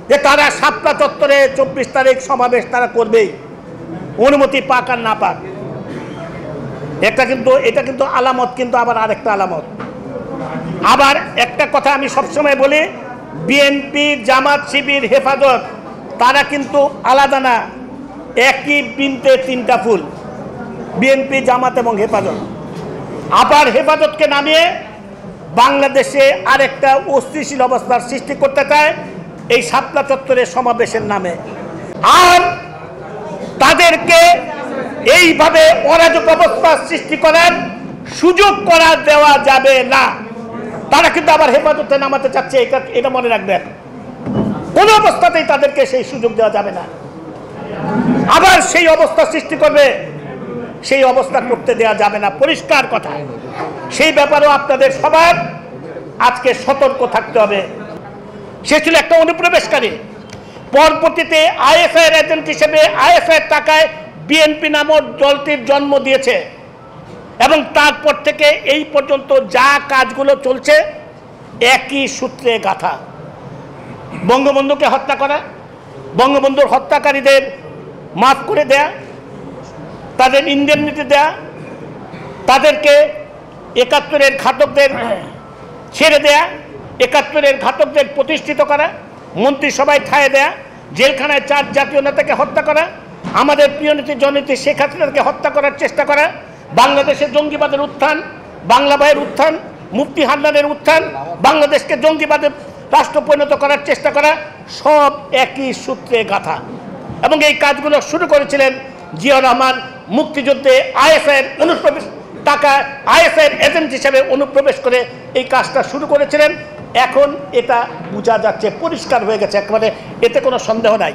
যে তারা শাপলা চত্বরে 24 তারিখ সমাবেশ তারা করবেই, অনুমতি পাক আর না পাক। এটা কিন্তু আলামত, কিন্তু আবার আরেকটা আলামত। আবার একটা কথা আমি সবসময় বলি, বিএনপি, জামাত, শিবির, হেফাজত তারা কিন্তু আলাদা না, একই বৃন্তে তিনটা ফুল, বিএনপি, জামাত এবং হেফাজত। আবার হেফাজতকে নামিয়ে বাংলাদেশে আরেকটা অস্থিতিশীল অবস্থার সৃষ্টি করতে চায় এই শাপলা চত্বরের সমাবেশের নামে। আর তাদেরকে এইভাবে অরাজক অবস্থা সৃষ্টি করার সুযোগ করা দেওয়া যাবে না। তারা কিন্তু আবার হেফাজতে নামাতে চাচ্ছে, এটা মনে রাখবেন। কোনো অবস্থাতেই তাদেরকে সেই সুযোগ দেওয়া যাবে না। আবার সেই অবস্থা সৃষ্টি করবে, সেই অবস্থা করতে দেওয়া যাবে না, পরিষ্কার কথা। সেই ব্যাপারেও আপনাদের সবার আজকে সতর্ক থাকতে হবে। সে ছিল একটা অনুপ্রবেশকারী, পরবর্তীতে আইএসআইয়ের এজেন্ট হিসেবে আইএসআইয়ের টাকায় বিএনপি নামক দলটির জন্ম দিয়েছে এবং তারপর থেকে এই পর্যন্ত যা কাজগুলো চলছে একই সূত্রে গাঁথা। বঙ্গবন্ধুকে হত্যা করা, বঙ্গবন্ধুর হত্যাকারীদের মাফ করে দেয়া, তাদের ইন্ডেমনিটি দেয়া, তাদেরকে ৭১-এর ঘাতকদের ছেড়ে দেয়া, ৭১-এর ঘাতকদের প্রতিষ্ঠিত করা, মন্ত্রিসভায় ঠাঁই দেয়া, জেলখানায় 4 জাতীয় নেতাকে হত্যা করা, আমাদের প্রিয় নেত্রী জননেত্রী শেখ হাসিনাকে হত্যা করার চেষ্টা করা, বাংলাদেশে জঙ্গিবাদের উত্থান, বাংলা ভাইয়ের উত্থান, মুফতি হান্নানের উত্থান, বাংলাদেশকে জঙ্গিবাদের রাষ্ট্র পরিণত করার চেষ্টা করা, সব একই সূত্রে গাঁথা। এবং এই কাজগুলো শুরু করেছিলেন জিয়াউর রহমান। মুক্তিযুদ্ধে আইএসআইয়ের অনুপ্রবেশ টাকা, আইএসআইয়ের এজেন্ট হিসেবে অনুপ্রবেশ করে এই কাজটা শুরু করেছিলেন। এখন এটা বোঝা যাচ্ছে, পরিষ্কার হয়ে গেছে একেবারে, এতে কোনো সন্দেহ নাই।